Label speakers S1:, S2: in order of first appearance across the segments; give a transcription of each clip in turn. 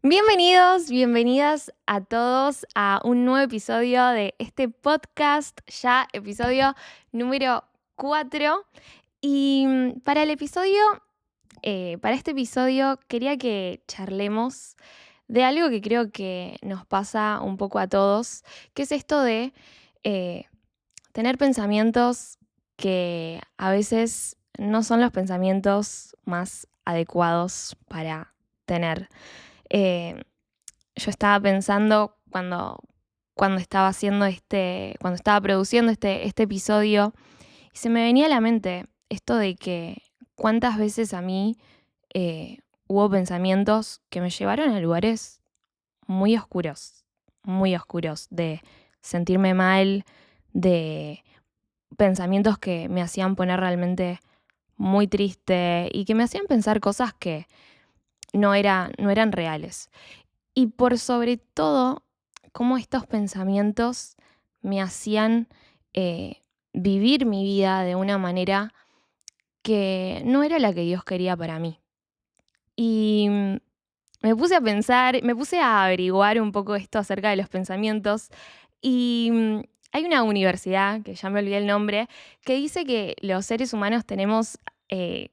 S1: Bienvenidos, bienvenidas a todos a un nuevo episodio de este podcast, ya episodio número 4. Y para este episodio quería que charlemos de algo que creo que nos pasa un poco a todos, que es esto de eh, tener pensamientos que a veces no son los pensamientos más adecuados para tener. Eh, yo estaba pensando cuando estaba cuando estaba produciendo este episodio, y se me venía a la mente esto de que cuántas veces a mí eh, hubo pensamientos que me llevaron a lugares muy oscuros, de sentirme mal, de pensamientos que me hacían poner realmente muy triste y que me hacían pensar cosas que no eran reales. Y por sobre todo, cómo estos pensamientos me hacían eh, vivir mi vida de una manera que no era la que Dios quería para mí. Y me puse a pensar, me puse a averiguar un poco esto acerca de los pensamientos y hay una universidad, que ya me olvidé el nombre, que dice que los seres humanos tenemos eh,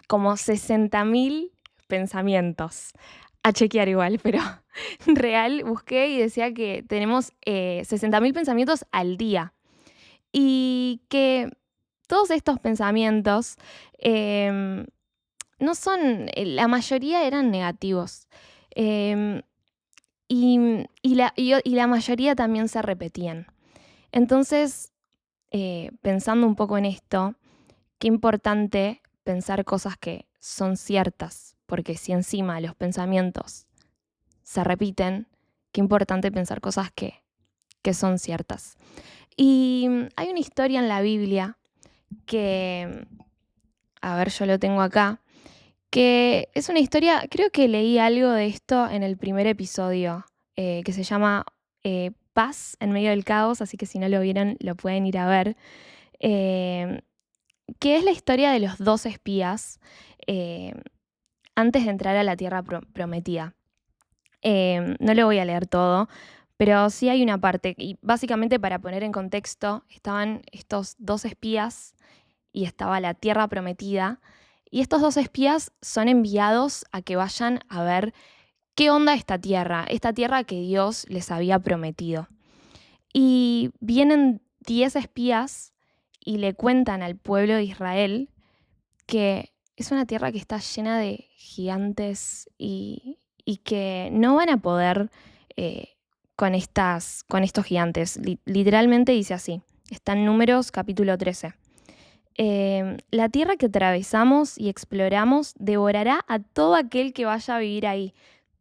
S1: como 60.000 pensamientos. A chequear igual, pero real busqué y decía que tenemos 60.000 pensamientos al día y que todos estos pensamientos em, no son, la mayoría eran negativos. em, y la mayoría también se repetían. Entonces, pensando un poco en esto, qué importante pensar cosas que son ciertas, porque si encima los pensamientos se repiten, qué importante pensar cosas que son ciertas. Y hay una historia en la Biblia que, a ver, yo lo tengo acá, que es una historia, creo que leí algo de esto en el primer episodio, que se llama Paz en medio del caos, así que si no lo vieron lo pueden ir a ver. Eh, que es la historia de los dos espías eh, antes de entrar a la tierra prometida. No lo voy a leer todo, pero sí hay una parte, y básicamente para poner en contexto, estaban estos dos espías y estaba la tierra prometida, y estos dos espías son enviados a que vayan a ver qué onda esta tierra que Dios les había prometido. Y vienen 10 espías y le cuentan al pueblo de Israel que es una tierra que está llena de gigantes y que no van a poder eh, con estos gigantes. Literalmente dice así, está en Números capítulo 13. La tierra que atravesamos y exploramos devorará a todo aquel que vaya a vivir ahí.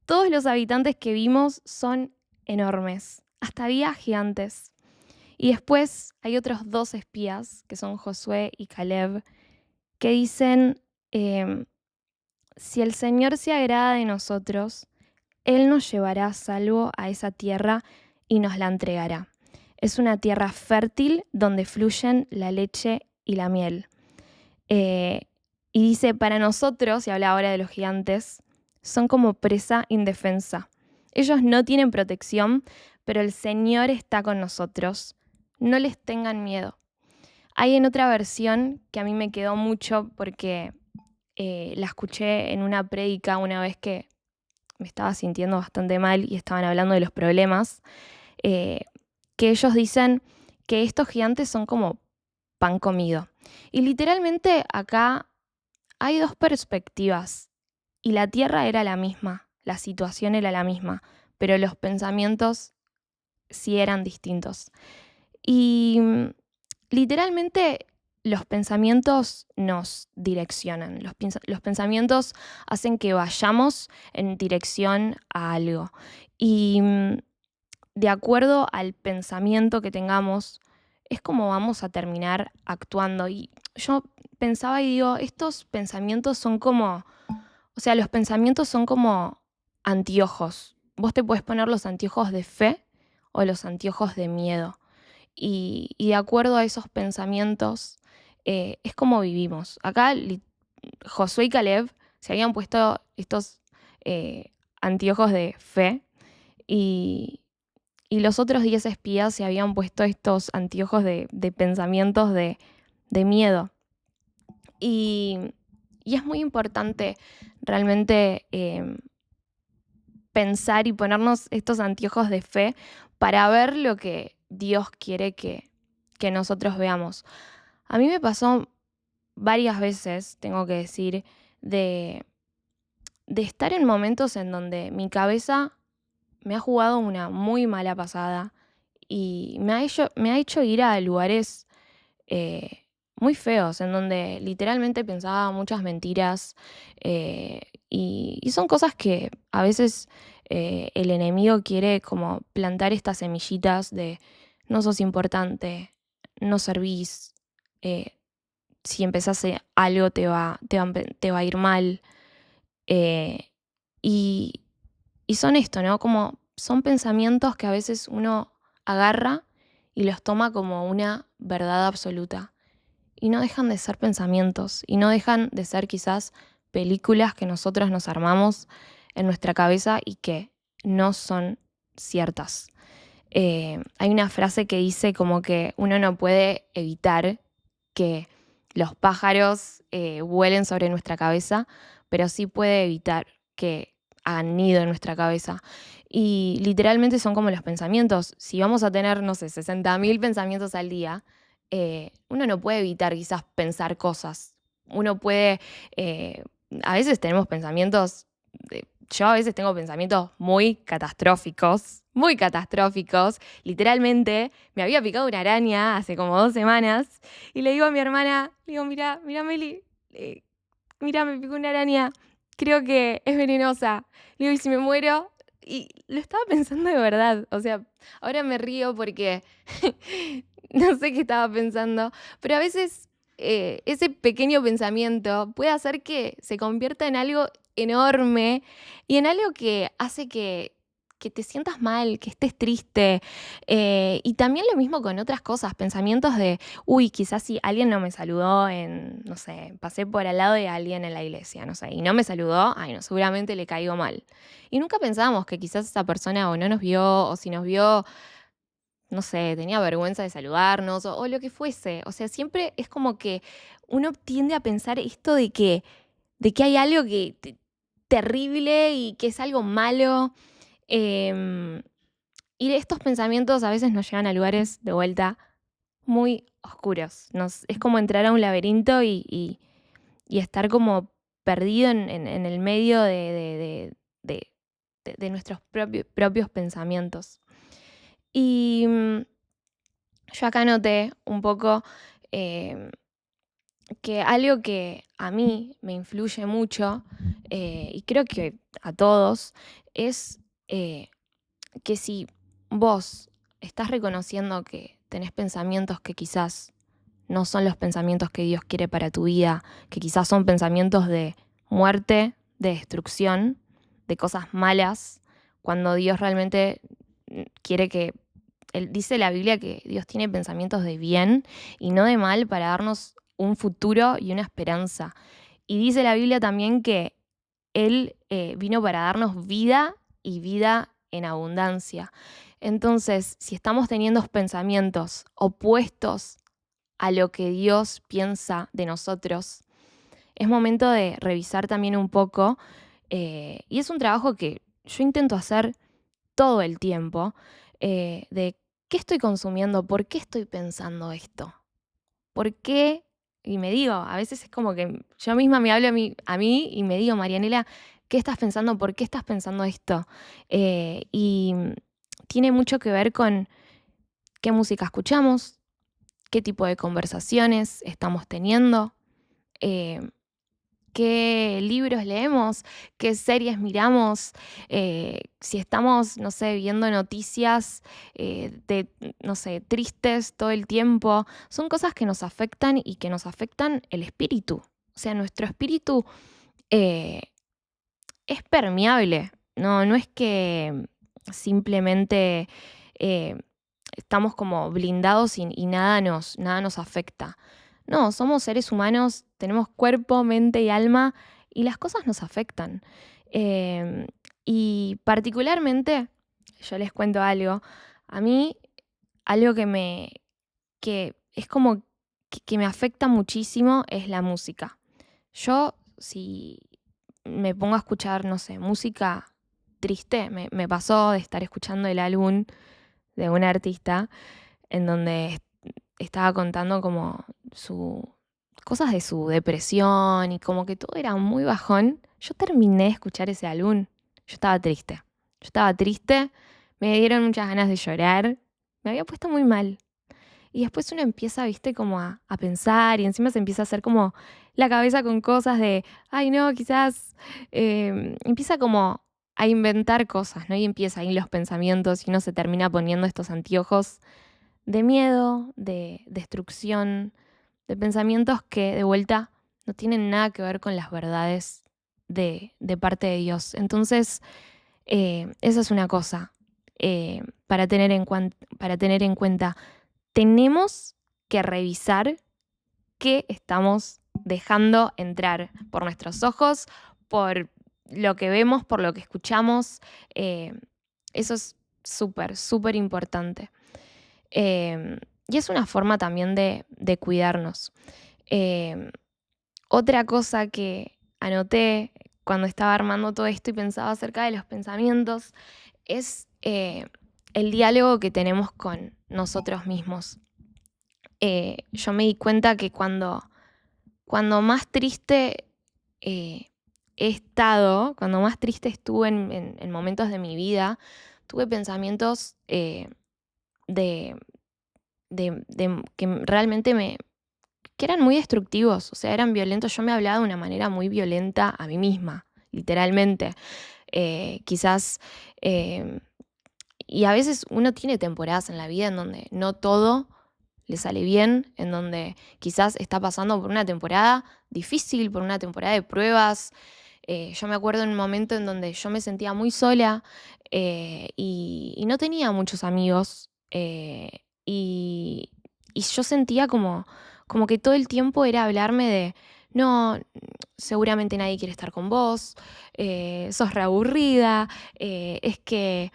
S1: Todos los habitantes que vimos son enormes, hasta había gigantes. Y después hay otros dos espías, que son Josué y Caleb, que dicen, em, si el Señor se agrada de nosotros, Él nos llevará a salvo a esa tierra y nos la entregará. Es una tierra fértil donde fluyen la leche y la miel. Eh, y dice, para nosotros, y habla ahora de los gigantes, son como presa indefensa. Ellos no tienen protección, pero el Señor está con nosotros. No les tengan miedo. Hay en otra versión que a mí me quedó mucho porque la escuché en una prédica una vez que me estaba sintiendo bastante mal y estaban hablando de los problemas, eh, que ellos dicen que estos gigantes son como pan comido. Y literalmente acá hay dos perspectivas y la tierra era la misma, la situación era la misma, pero los pensamientos sí eran distintos. Y literalmente los pensamientos nos direccionan, los pensamientos hacen que vayamos en dirección a algo. Y de acuerdo al pensamiento que tengamos, es como vamos a terminar actuando. Y yo pensaba y digo, estos pensamientos son como, o sea, los pensamientos son como anteojos. Vos te puedes poner los anteojos de fe o los anteojos de miedo. Y de acuerdo a esos pensamientos, es como vivimos. Acá Josué y Caleb se habían puesto estos anteojos de fe y, y los otros 10 espías se habían puesto estos anteojos de pensamientos de miedo. Y, y es muy importante realmente pensar y ponernos estos anteojos de fe para ver lo que Dios quiere que nosotros veamos. A mí me pasó varias veces, tengo que decir, de estar en momentos en donde mi cabeza me ha jugado una muy mala pasada y me ha hecho ir a lugares eh, muy feos, en donde literalmente pensaba muchas mentiras y son cosas que a veces el enemigo quiere como plantar estas semillitas de no sos importante, no servís, eh, si empezás algo te va a ir mal. eh, y, y son esto, ¿no? Como son pensamientos que a veces uno agarra y los toma como una verdad absoluta. Y no dejan de ser pensamientos, y no dejan de ser quizás películas que nosotros nos armamos en nuestra cabeza y que no son ciertas. Hay una frase que dice como que uno no puede evitar que los pájaros vuelen sobre nuestra cabeza, pero sí puede evitar que hagan nido en nuestra cabeza. Y literalmente son como los pensamientos. Si vamos a tener, no sé, 60.000 pensamientos al día, uno no puede evitar quizás pensar cosas. Uno puede, eh, a veces tenemos pensamientos, yo a veces tengo pensamientos muy catastróficos. Literalmente me había picado una araña hace como 2 semanas y le digo a mi hermana, le digo, mira Meli, mira, me picó una araña, creo que es venenosa. Le digo, ¿y si me muero? Y lo estaba pensando de verdad, o sea, ahora me río porque no sé qué estaba pensando, pero a veces ese pequeño pensamiento puede hacer que se convierta en algo enorme y en algo que hace que te sientas mal, que estés triste. Y también lo mismo con otras cosas, pensamientos de, uy, quizás si alguien no me saludó no sé, pasé por al lado de alguien en la iglesia, no sé, y no me saludó, ay, no, seguramente le caigo mal. Y nunca pensábamos que quizás esa persona o no nos vio, o si nos vio, no sé, tenía vergüenza de saludarnos, o lo que fuese. O sea, siempre es como que uno tiende a pensar esto de que hay algo terrible y que es algo malo. Em, y estos pensamientos a veces nos llevan a lugares de vuelta muy oscuros. Es como entrar a un laberinto y estar como perdido en el medio de- de nuestros propios pensamientos. Y yo acá noté un poco em, que algo que a mí me influye mucho, y creo que a todos, es que si vos estás reconociendo que tenés pensamientos que quizás no son los pensamientos que Dios quiere para tu vida, que quizás son pensamientos de muerte, de destrucción, de cosas malas, cuando Dios realmente quiere que, dice la Biblia que Dios tiene pensamientos de bien y no de mal para darnos un futuro y una esperanza. Y dice la Biblia también que Él vino para darnos vida y vida en abundancia. Entonces, si estamos teniendo pensamientos opuestos a lo que Dios piensa de nosotros, es momento de revisar también un poco, y es un trabajo que yo intento hacer todo el tiempo, de qué estoy consumiendo, por qué estoy pensando esto, por qué, y me digo, a veces es como que yo misma me hablo a mí y me digo, Marianela, ¿qué estás pensando? ¿Por qué estás pensando esto? Y tiene mucho que ver con qué música escuchamos, qué tipo de conversaciones estamos teniendo, eh, qué libros leemos, qué series miramos, si estamos, no sé, viendo noticias no sé, tristes todo el tiempo. Son cosas que nos afectan y que nos afectan el espíritu. O sea, nuestro espíritu eh, es permeable. No es que simplemente eh, estamos como blindados y nada nos afecta. No, somos seres humanos, tenemos cuerpo, mente y alma y las cosas nos afectan. Em, particularmente, yo les cuento algo, a mí algo que es como que me afecta muchísimo es la música. Yo, si me pongo a escuchar, no sé, música triste, me pasó de estar escuchando el álbum de un artista en donde estaba contando como cosas de su depresión y como que todo era muy bajón. Yo terminé de escuchar ese álbum, yo estaba triste. Yo estaba triste, me dieron muchas ganas de llorar, me había puesto muy mal. Y después uno empieza, viste, como a pensar y encima se empieza a hacer como la cabeza con cosas de, ay no, quizás empieza como a inventar cosas, ¿no? Y empieza ahí los pensamientos y uno se termina poniendo estos anteojos de miedo, de destrucción, de pensamientos que de vuelta no tienen nada que ver con las verdades de parte de Dios. Entonces, esa es una cosa para tener en cuenta. Tenemos que revisar qué estamos dejando entrar por nuestros ojos, por lo que vemos, por lo que escuchamos. eh, Eso es súper, súper importante. Y es una forma también de cuidarnos. Eh, Otra cosa que anoté cuando estaba armando todo esto y pensaba acerca de los pensamientos es el diálogo que tenemos con nosotros mismos. Yo me di cuenta que cuando más triste he estado, cuando más triste estuve en momentos de mi vida, tuve pensamientos de, que realmente que eran muy destructivos, o sea, eran violentos. Yo me hablaba de una manera muy violenta a mí misma, literalmente. Quizás, eh, y a veces uno tiene temporadas en la vida en donde no todo le sale bien, en donde quizás está pasando por una temporada difícil, por una temporada de pruebas. Yo me acuerdo en un momento en donde yo me sentía muy sola y no tenía muchos amigos y, y yo sentía como que todo el tiempo era hablarme de, no, seguramente nadie quiere estar con vos, sos reaburrida, es que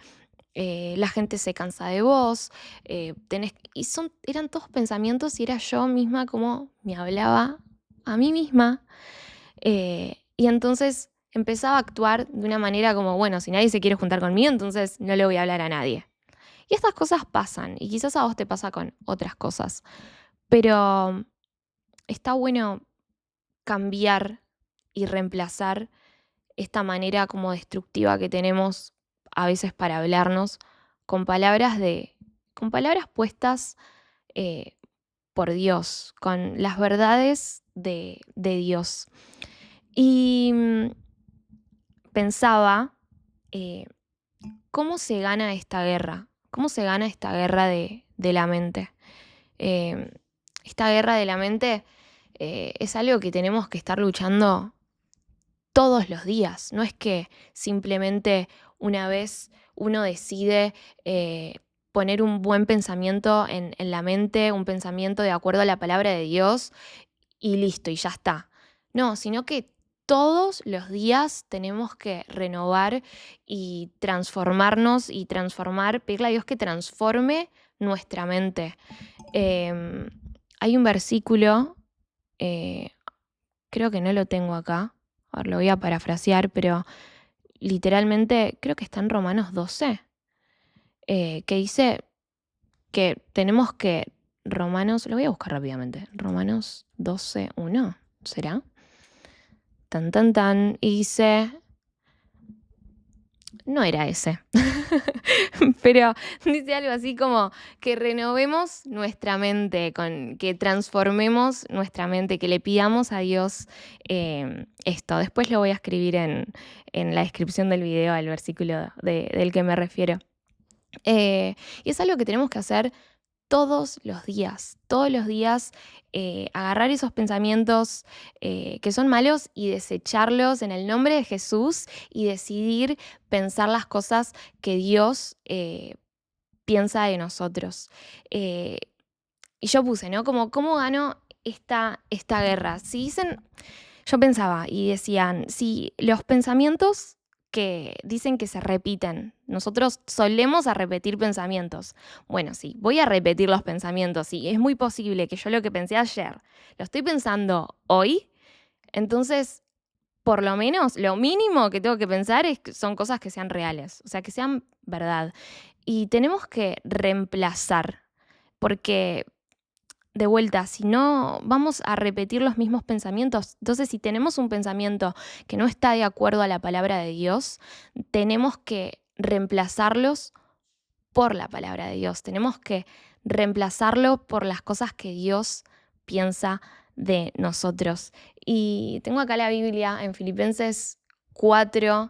S1: la gente se cansa de vos, eran todos pensamientos y era yo misma como me hablaba a mí misma. Y entonces empezaba a actuar de una manera como, bueno, si nadie se quiere juntar conmigo, entonces no le voy a hablar a nadie. Y estas cosas pasan, y quizás a vos te pasa con otras cosas, pero está bueno cambiar y reemplazar esta manera como destructiva que tenemos a veces para hablarnos con con palabras puestas eh, por Dios, con las verdades de Dios. Y pensaba, eh, ¿cómo se gana esta guerra? ¿Cómo se gana esta guerra de la mente? Eh, Esta guerra de la mente es algo que tenemos que estar luchando todos los días. No es que simplemente una vez uno decide poner un buen pensamiento en la mente, un pensamiento de acuerdo a la palabra de Dios y listo, y ya está. No, sino que todos los días tenemos que renovar y transformarnos y pedirle a Dios que transforme nuestra mente. Em, Hay un versículo, eh, creo que no lo tengo acá, ahora lo voy a parafrasear, pero literalmente creo que está en Romanos 12, que dice que tenemos que, lo voy a buscar rápidamente, Romanos 12:1, ¿será? Tan, tan, tan, y dice, no era ese, pero dice algo así como que renovemos nuestra mente, que transformemos nuestra mente, que le pidamos a Dios esto. Después lo voy a escribir en la descripción del video, al versículo del que me refiero. Y es algo que tenemos que hacer todos los días, agarrar esos pensamientos que son malos y desecharlos en el nombre de Jesús y decidir pensar las cosas que Dios piensa de nosotros. Eh, y yo puse, ¿no? Como, ¿cómo gano esta guerra? Si dicen, yo pensaba y decían, si los pensamientos que dicen que se repiten. Nosotros solemos a repetir pensamientos. Bueno, sí, voy a repetir los pensamientos. Sí, es muy posible que yo lo que pensé ayer lo estoy pensando hoy. Entonces, por lo menos, lo mínimo que tengo que pensar son cosas que sean reales, o sea, que sean verdad. Y tenemos que reemplazar, porque de vuelta, si no, vamos a repetir los mismos pensamientos. Entonces, si tenemos un pensamiento que no está de acuerdo a la palabra de Dios, tenemos que reemplazarlos por la palabra de Dios. Tenemos que reemplazarlo por las cosas que Dios piensa de nosotros. Y tengo acá la Biblia en Filipenses 4,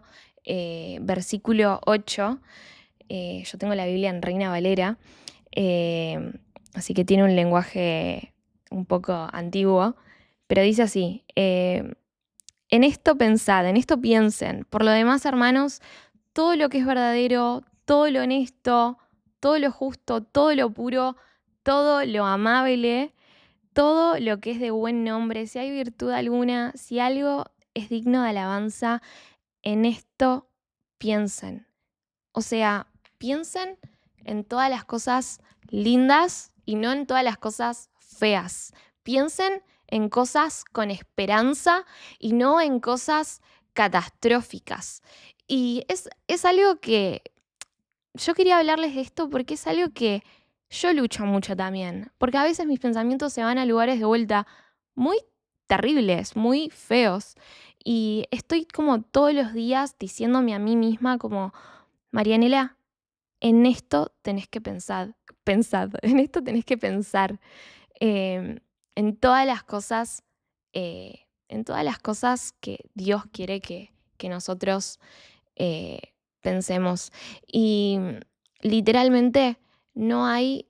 S1: versículo 8. Yo tengo la Biblia en Reina Valera, así que tiene un lenguaje un poco antiguo, pero dice así: en esto pensad, en esto piensen. Por lo demás, hermanos, todo lo que es verdadero, todo lo honesto, todo lo justo, todo lo puro, todo lo amable, todo lo que es de buen nombre, si hay virtud alguna, si algo es digno de alabanza, en esto piensen. O sea, piensen en todas las cosas lindas y no en todas las cosas feas. Piensen en cosas con esperanza y no en cosas catastróficas. Y es algo que yo quería hablarles de esto porque es algo que yo lucho mucho también. Porque a veces mis pensamientos se van a lugares de vuelta muy terribles, muy feos. Y estoy como todos los días diciéndome a mí misma como: Marianela, en esto tenés que pensad, en esto tenés que pensar, en todas las cosas, en todas las cosas que Dios quiere que nosotros eh, pensemos. Y literalmente no hay,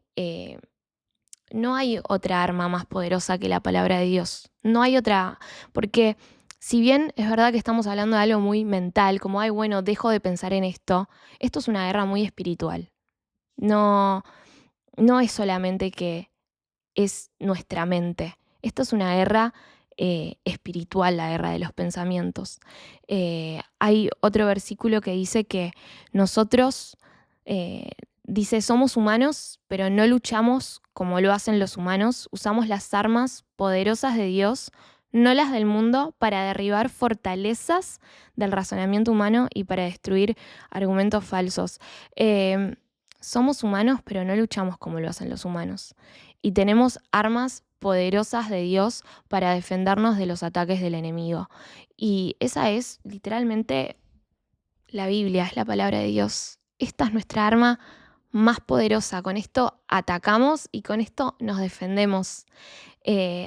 S1: no hay otra arma más poderosa que la palabra de Dios. No hay otra, porque si bien es verdad que estamos hablando de algo muy mental, como, ay, bueno, dejo de pensar en esto, esto es una guerra muy espiritual. No, no es solamente que es nuestra mente. Esto es una guerra espiritual, la guerra de los pensamientos. Hay otro versículo que dice que nosotros, eh, dice, somos humanos, pero no luchamos como lo hacen los humanos. Usamos las armas poderosas de Dios, no las del mundo, para derribar fortalezas del razonamiento humano y para destruir argumentos falsos. Somos humanos, pero no luchamos como lo hacen los humanos. Y tenemos armas poderosas de Dios para defendernos de los ataques del enemigo. Y esa es literalmente la Biblia, es la palabra de Dios. Esta es nuestra arma más poderosa. Con esto atacamos y con esto nos defendemos.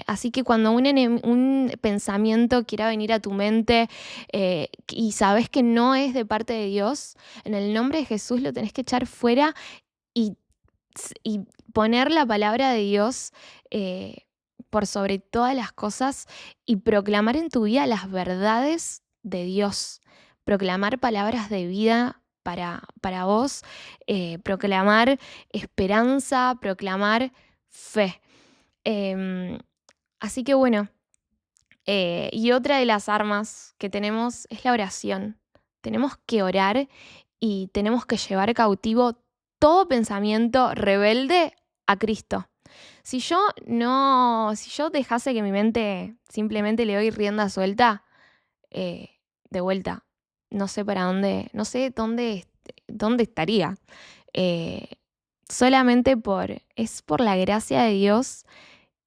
S1: Así que cuando un pensamiento quiera venir a tu mente y sabes que no es de parte de Dios, en el nombre de Jesús lo tenés que echar fuera y, y poner la palabra de Dios por sobre todas las cosas y proclamar en tu vida las verdades de Dios. Proclamar palabras de vida para vos, proclamar esperanza, proclamar fe. Así que bueno, y otra de las armas que tenemos es la oración. Tenemos que orar y tenemos que llevar cautivo todo pensamiento rebelde a Cristo. Si yo dejase que mi mente simplemente le doy rienda suelta, de vuelta, no sé para dónde, no sé dónde estaría. Eh, Solamente es por la gracia de Dios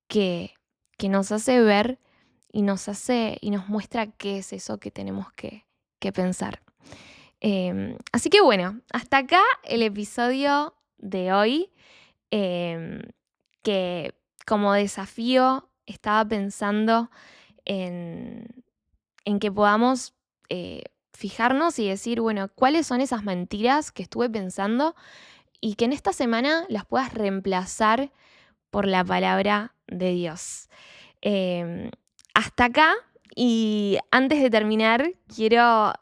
S1: que, que nos hace ver y nos muestra qué es eso que tenemos que pensar. Así que bueno, hasta acá el episodio de hoy, em, que como desafío estaba pensando en que podamos fijarnos y decir, bueno, ¿cuáles son esas mentiras que estuve pensando? Y que en esta semana las puedas reemplazar por la palabra de Dios. Hasta acá, y antes de terminar, quiero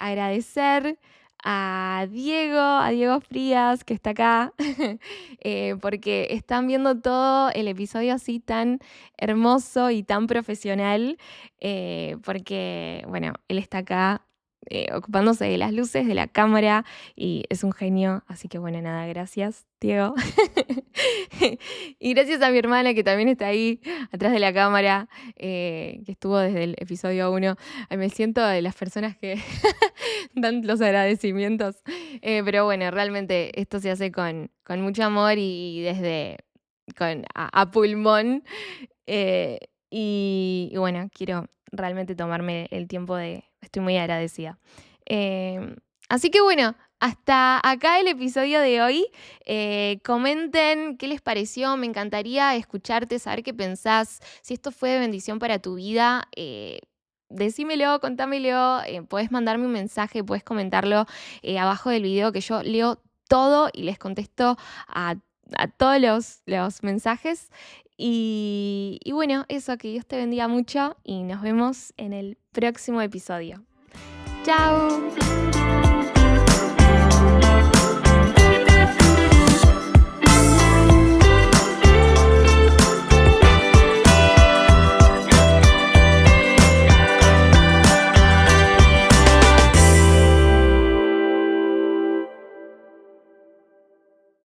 S1: agradecer a Diego Frías, que está acá, porque están viendo todo el episodio así tan hermoso y tan profesional, porque, bueno, él está acá ocupándose de las luces, de la cámara, y es un genio. Así que bueno, nada, gracias, Diego. Y gracias a mi hermana que también está ahí atrás de la cámara, que estuvo desde el episodio 1. Me siento de las personas que dan los agradecimientos. Pero bueno, realmente esto se hace con mucho amor y desde a pulmón. Y bueno, quiero realmente tomarme el tiempo estoy muy agradecida. Así que bueno, hasta acá el episodio de hoy. Comenten qué les pareció, me encantaría escucharte, saber qué pensás, si esto fue de bendición para tu vida. Decímelo, contámelo, podés mandarme un mensaje, podés comentarlo abajo del video, que yo leo todo y les contesto a, a todos los mensajes. Y bueno, eso, que Dios te bendiga mucho y nos vemos en el próximo episodio. ¡Chao!